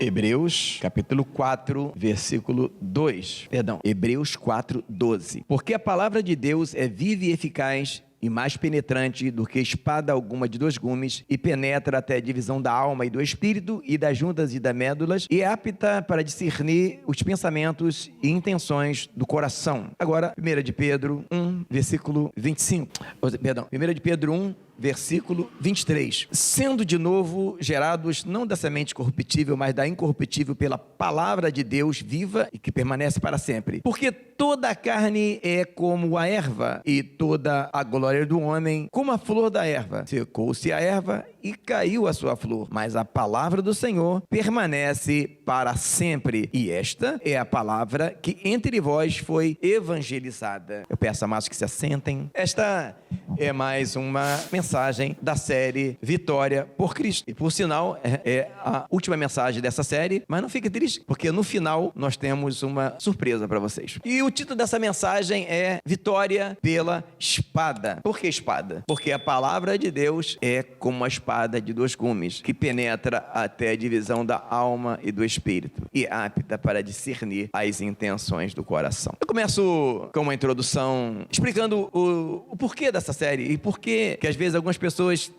Hebreus capítulo 4, versículo 2. Hebreus 4, 12. Porque a palavra de Deus é viva e eficaz e mais penetrante do que espada alguma de dois gumes, e penetra até a divisão da alma e do espírito, e das juntas e das médulas, e é apta para discernir os pensamentos e intenções do coração. Agora, 1 de Pedro 1, versículo 25. 1 de Pedro 1, versículo 23. Sendo de novo gerados não da semente corruptível, mas da incorruptível, pela palavra de Deus viva e que permanece para sempre. Porque toda a carne é como a erva, e toda a glória do homem como a flor da erva. Secou-se a erva e caiu a sua flor, mas a palavra do Senhor permanece para sempre. E esta é a palavra que entre vós foi evangelizada. Eu peço a amados que se assentem. Esta é mais uma mensagem da série Vitória por Cristo. E por sinal, é a última mensagem dessa série, mas não fique triste, porque no final nós temos uma surpresa para vocês. E o título dessa mensagem é Vitória pela Espada. Por que espada? Porque a palavra de Deus é como uma espada de dois gumes, que penetra até a divisão da alma e do espírito, e é apta para discernir as intenções do coração. Eu começo com uma introdução explicando o porquê dessa série e por que às vezes algumas pessoas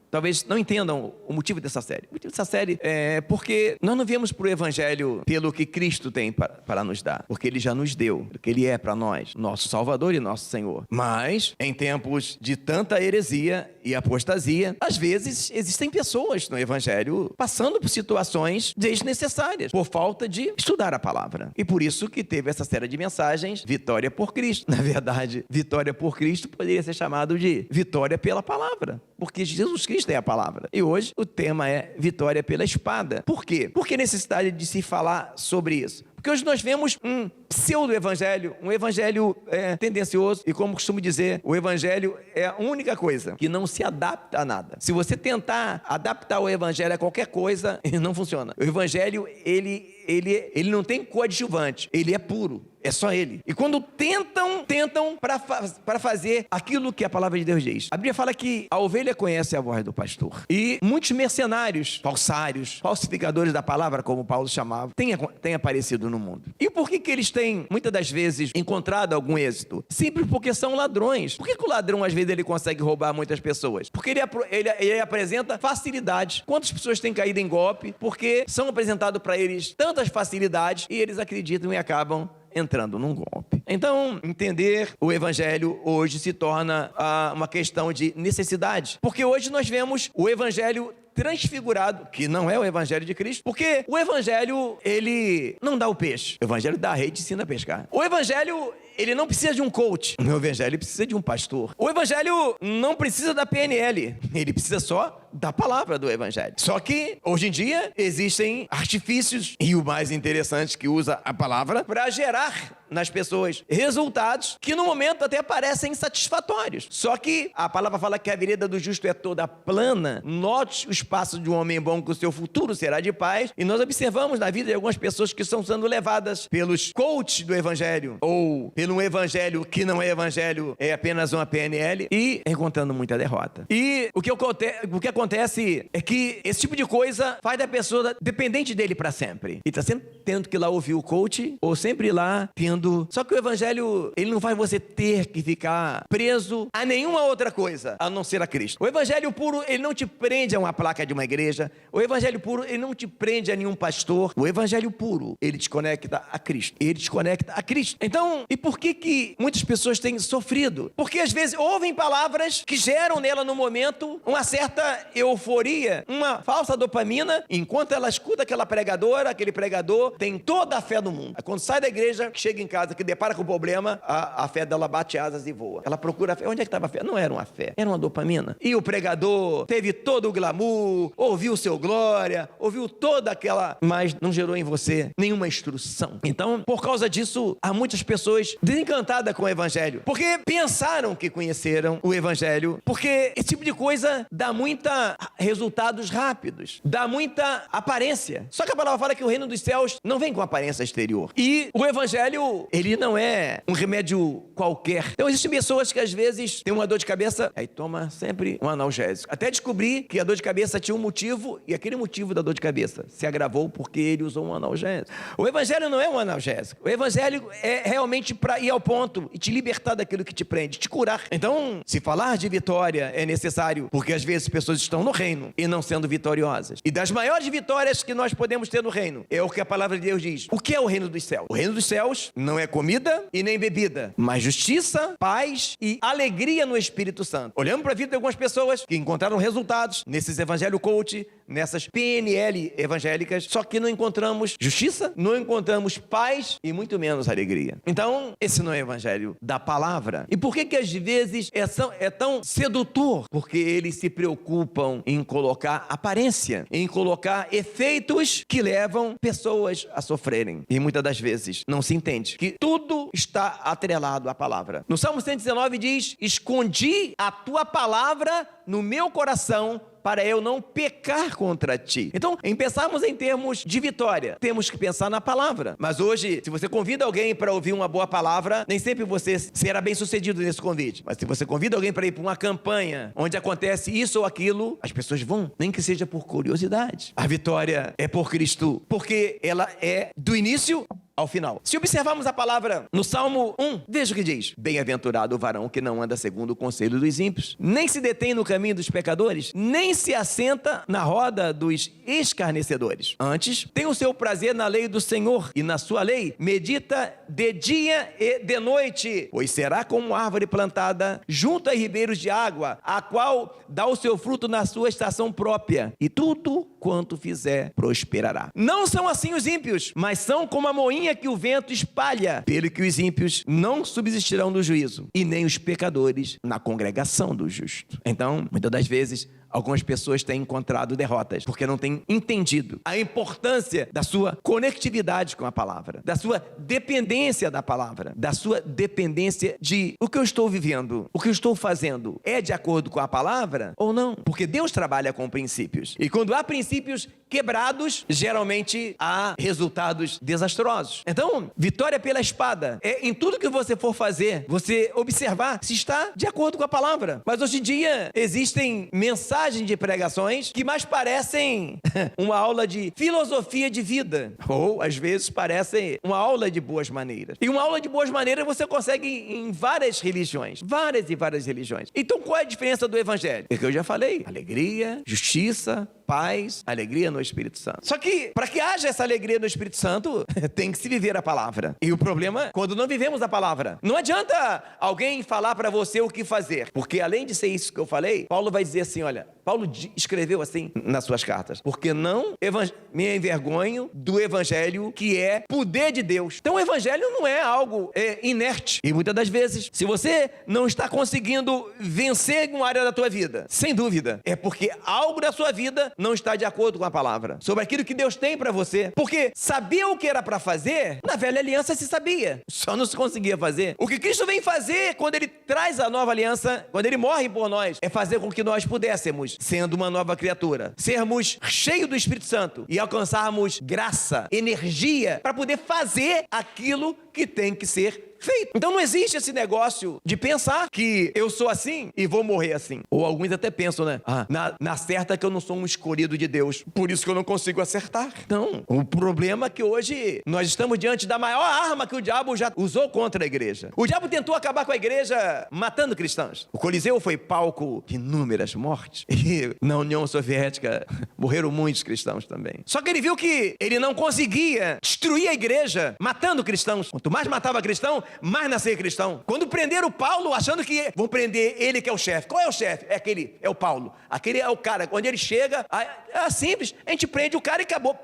talvez não entendam o motivo dessa série. O motivo dessa série é porque nós não viemos para o Evangelho pelo que Cristo tem para nos dar, porque Ele já nos deu, o que Ele é para nós, nosso Salvador e nosso Senhor. Mas, em tempos de tanta heresia e apostasia, às vezes existem pessoas no Evangelho passando por situações desnecessárias, por falta de estudar a palavra. E por isso que teve essa série de mensagens, Vitória por Cristo. Na verdade, Vitória por Cristo poderia ser chamado de Vitória pela Palavra, porque Jesus Cristo é a palavra. E hoje o tema é Vitória pela Espada. Por quê? Por que necessidade de se falar sobre isso? Porque hoje nós vemos um pseudo-evangelho, um evangelho tendencioso, e como costumo dizer, o evangelho é a única coisa que não se adapta a nada. Se você tentar adaptar o evangelho a qualquer coisa, não funciona. O evangelho, ele não tem coadjuvante, ele é puro. É só ele. E quando tentam para fazer aquilo que a palavra de Deus diz. A Bíblia fala que a ovelha conhece a voz do pastor. E muitos mercenários, falsários, falsificadores da palavra, como Paulo chamava, têm aparecido no mundo. E por que eles têm, muitas das vezes, encontrado algum êxito? Simples porque são ladrões. Por que o ladrão, às vezes, ele consegue roubar muitas pessoas? Porque ele apresenta facilidade. Quantas pessoas têm caído em golpe porque são apresentadas para eles tantas facilidades e eles acreditam e acabam entrando num golpe. Então, entender o evangelho hoje se torna uma questão de necessidade, porque hoje nós vemos o evangelho transfigurado, que não é o evangelho de Cristo, porque o evangelho, ele não dá o peixe, o evangelho dá a rede e ensina a pescar. O evangelho, ele não precisa de um coach, o evangelho precisa de um pastor. O evangelho não precisa da PNL, ele precisa só da palavra do evangelho. Só que, hoje em dia, existem artifícios, e o mais interessante, que usa a palavra para gerar nas pessoas resultados que no momento até parecem insatisfatórios. Só que a palavra fala que a vereda do justo é toda plana. Note os passos de um homem bom, que o seu futuro será de paz. E nós observamos na vida de algumas pessoas que estão sendo levadas pelos coaches do evangelho, ou pelo evangelho que não é evangelho, é apenas uma PNL, e encontrando muita derrota. E o que acontece é que esse tipo de coisa faz da pessoa dependente dele para sempre. E está sempre tendo que ir lá ouvir o coach, ou sempre ir lá tendo. Só que o evangelho, ele não faz você ter que ficar preso a nenhuma outra coisa, a não ser a Cristo. O evangelho puro, ele não te prende a uma placa de uma igreja. O evangelho puro, ele não te prende a nenhum pastor. O evangelho puro, ele te conecta a Cristo. Ele te conecta a Cristo. Então, e por que muitas pessoas têm sofrido? Porque às vezes ouvem palavras que geram nela no momento uma certa euforia, uma falsa dopamina, enquanto ela escuta aquela pregadora, aquele pregador tem toda a fé do mundo. Quando sai da igreja, chega em casa, que depara com o problema, a fé dela bate asas e voa. Ela procura a fé. Onde é que estava a fé? Não era uma fé, era uma dopamina. E o pregador teve todo o glamour, ouviu o seu glória, ouviu toda aquela, mas não gerou em você nenhuma instrução. Então, por causa disso, há muitas pessoas desencantadas com o evangelho, porque pensaram que conheceram o evangelho, porque esse tipo de coisa dá muita muita resultados rápidos, dá muita aparência. Só que a palavra fala que o reino dos céus não vem com aparência exterior. E o evangelho, ele não é um remédio qualquer. Então existem pessoas que às vezes têm uma dor de cabeça, aí toma sempre um analgésico. Até descobrir que a dor de cabeça tinha um motivo e aquele motivo da dor de cabeça se agravou porque ele usou um analgésico. O evangelho não é um analgésico. O evangelho é realmente para ir ao ponto e te libertar daquilo que te prende, te curar. Então, se falar de vitória é necessário, porque às vezes pessoas estão no reino e não sendo vitoriosas. E das maiores vitórias que nós podemos ter no reino é o que a palavra de Deus diz. O que é o reino dos céus? O reino dos céus não é comida e nem bebida, mas justiça, paz e alegria no Espírito Santo. Olhando para a vida de algumas pessoas que encontraram resultados nesses evangelho coach, nessas PNL evangélicas, só que não encontramos justiça, não encontramos paz e muito menos alegria. Então, esse não é o evangelho da palavra. E por que às vezes é tão sedutor? Porque eles se preocupam em colocar aparência, em colocar efeitos que levam pessoas a sofrerem. E muitas das vezes não se entende que tudo está atrelado à palavra. No Salmo 119 diz: escondi a tua palavra no meu coração para eu não pecar contra ti. Então, em pensarmos em termos de vitória, temos que pensar na palavra. Mas hoje, se você convida alguém para ouvir uma boa palavra, nem sempre você será bem sucedido nesse convite. Mas se você convida alguém para ir para uma campanha onde acontece isso ou aquilo, as pessoas vão, nem que seja por curiosidade. A vitória é por Cristo, porque ela é do início ao final. Se observarmos a palavra no Salmo 1, veja o que diz: bem-aventurado o varão que não anda segundo o conselho dos ímpios, nem se detém no caminho dos pecadores, nem se assenta na roda dos escarnecedores. Antes, tem o seu prazer na lei do Senhor, e na sua lei medita de dia e de noite, pois será como árvore plantada junto a ribeiros de água, a qual dá o seu fruto na sua estação própria, e tudo quanto fizer prosperará. Não são assim os ímpios, mas são como a moinha que o vento espalha, pelo que os ímpios não subsistirão no juízo, e nem os pecadores na congregação do justo. Então, muitas das vezes, algumas pessoas têm encontrado derrotas, porque não têm entendido a importância da sua conectividade com a palavra, da sua dependência da palavra, da sua dependência de o que eu estou vivendo, o que eu estou fazendo, é de acordo com a palavra ou não? Porque Deus trabalha com princípios, e quando há princípios quebrados, geralmente há resultados desastrosos. Então, vitória pela espada é em tudo que você for fazer, você observar se está de acordo com a palavra. Mas hoje em dia existem mensagens de pregações que mais parecem uma aula de filosofia de vida, ou às vezes parecem uma aula de boas maneiras. E uma aula de boas maneiras você consegue em várias religiões, várias e várias religiões. Então qual é a diferença do evangelho? É que eu já falei: alegria, justiça, paz, alegria no Espírito Santo. Só que, para que haja essa alegria no Espírito Santo, tem que se viver a palavra. E o problema é quando não vivemos a palavra. Não adianta alguém falar para você o que fazer, porque além de ser isso que eu falei, Paulo vai dizer assim, olha, Paulo escreveu assim nas suas cartas: porque não me envergonho do evangelho, que é poder de Deus. Então o evangelho não é algo inerte. E muitas das vezes, se você não está conseguindo vencer em uma área da tua vida, sem dúvida, é porque algo da sua vida não está de acordo com a palavra, sobre aquilo que Deus tem para você. Porque saber o que era para fazer, na velha aliança se sabia, só não se conseguia fazer. O que Cristo vem fazer quando Ele traz a nova aliança, quando Ele morre por nós, é fazer com que nós pudéssemos, sendo uma nova criatura, sermos cheios do Espírito Santo e alcançarmos graça, energia, para poder fazer aquilo que tem que ser feito. Então não existe esse negócio de pensar que eu sou assim e vou morrer assim. Ou alguns até pensam, né? Na certa que eu não sou um escolhido de Deus, por isso que eu não consigo acertar. Então, o problema é que hoje nós estamos diante da maior arma que o diabo já usou contra a igreja. O diabo tentou acabar com a igreja matando cristãos. O Coliseu foi palco de inúmeras mortes. E na União Soviética morreram muitos cristãos também. Só que ele viu que ele não conseguia destruir a igreja matando cristãos. Quanto mais matava cristão, mais nascer cristão. Quando prenderam Paulo, achando que vão prender ele que é o chefe. Qual é o chefe? É o Paulo. Aquele é o cara. Quando ele chega, é simples. A gente prende o cara e acabou.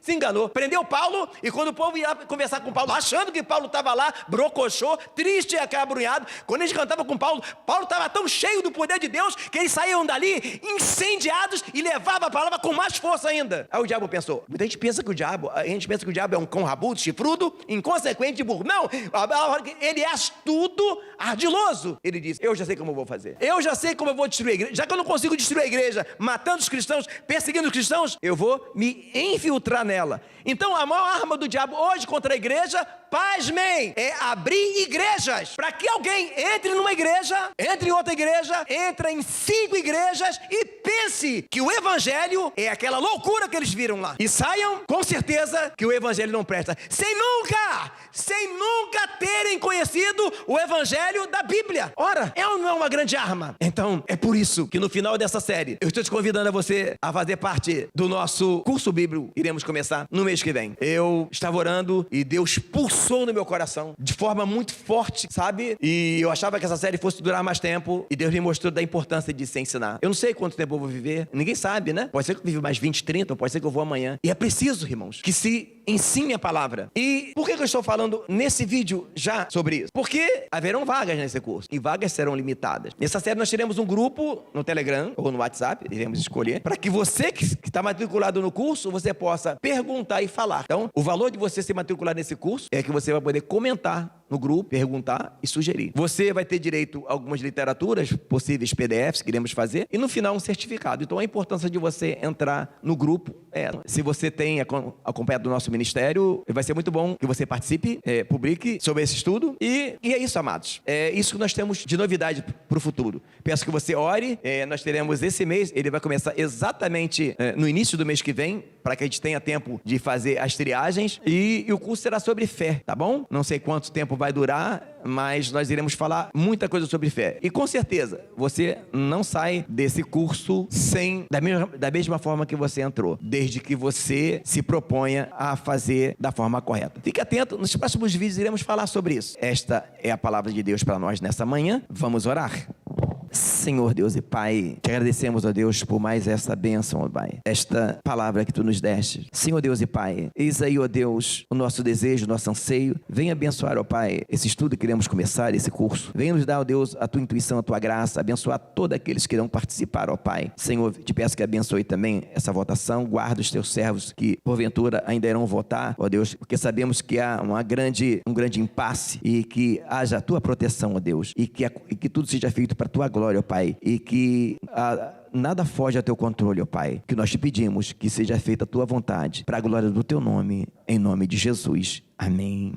Se enganou. Prendeu Paulo, e quando o povo ia conversar com Paulo, achando que Paulo estava lá, brocochô, triste e acabrunhado. Quando eles cantavam com Paulo, Paulo estava tão cheio do poder de Deus que eles saíam dali incendiados e levavam a palavra com mais força ainda. Aí o diabo pensou. Muita gente pensa que o diabo é um cão rabudo, chifrudo, inconsequente, de burro. Não, ele é astuto, ardiloso. Ele diz, eu já sei como eu vou fazer. Eu já sei como eu vou destruir a igreja. Já que eu não consigo destruir a igreja matando os cristãos, perseguindo os cristãos, eu vou me infiltrar nela. Então a maior arma do diabo hoje contra a igreja, pasmem, é abrir igrejas. Para que alguém entre numa igreja, entre em outra igreja, entre em 5 igrejas e pense que o evangelho é aquela loucura que eles viram lá. E saiam com certeza que o evangelho não presta. Sem nunca terem conhecido o evangelho da Bíblia. Ora, é ou não é uma grande arma? Então, é por isso que no final dessa série, eu estou te convidando a você a fazer parte do nosso curso bíblico. Iremos começar no mês que vem. Eu estava orando e Deus pulsou no meu coração de forma muito forte, sabe? E eu achava que essa série fosse durar mais tempo e Deus me mostrou da importância de se ensinar. Eu não sei quanto tempo eu vou viver, ninguém sabe, né? Pode ser que eu viva mais 20, 30, pode ser que eu vou amanhã. E é preciso, irmãos, que se ensine a palavra. E por que eu estou falando nesse vídeo já sobre isso? Porque haverão vagas nesse curso e vagas serão limitadas. Nessa série nós teremos um grupo no Telegram ou no WhatsApp, iremos escolher, para que você que está matriculado no curso, você possa perguntar e falar. Então, o valor de você se matricular nesse curso é que você vai poder comentar no grupo, perguntar e sugerir. Você vai ter direito a algumas literaturas, possíveis PDFs que iremos fazer, e no final um certificado. Então a importância de você entrar no grupo se você tem acompanhado o nosso ministério, vai ser muito bom que você participe, publique sobre esse estudo, e é isso, amados. É isso que nós temos de novidade para o futuro. Peço que você ore, nós teremos esse mês, ele vai começar exatamente no início do mês que vem, para que a gente tenha tempo de fazer as triagens, e o curso será sobre fé, tá bom? Não sei quanto tempo vai durar, mas nós iremos falar muita coisa sobre fé. E com certeza, você não sai desse curso da mesma forma que você entrou, desde que você se proponha a fazer da forma correta. Fique atento, nos próximos vídeos iremos falar sobre isso. Esta é a palavra de Deus para nós nessa manhã. Vamos orar? Senhor Deus e Pai, te agradecemos, ó Deus, por mais essa bênção, ó Pai, esta palavra que Tu nos deste. Senhor Deus e Pai, eis aí, ó Deus, o nosso desejo, o nosso anseio. Venha abençoar, ó Pai, esse estudo que iremos começar, esse curso. Venha nos dar, ó Deus, a Tua intuição, a Tua graça, abençoar todos aqueles que irão participar, ó Pai. Senhor, te peço que abençoe também essa votação, guarda os Teus servos que, porventura, ainda irão votar, ó Deus, porque sabemos que há um grande impasse e que haja a Tua proteção, ó Deus, e que tudo seja feito para a Tua glória, ó Pai, e que nada foge ao Teu controle, ó Pai, que nós te pedimos que seja feita a Tua vontade, para a glória do Teu nome, em nome de Jesus. Amém.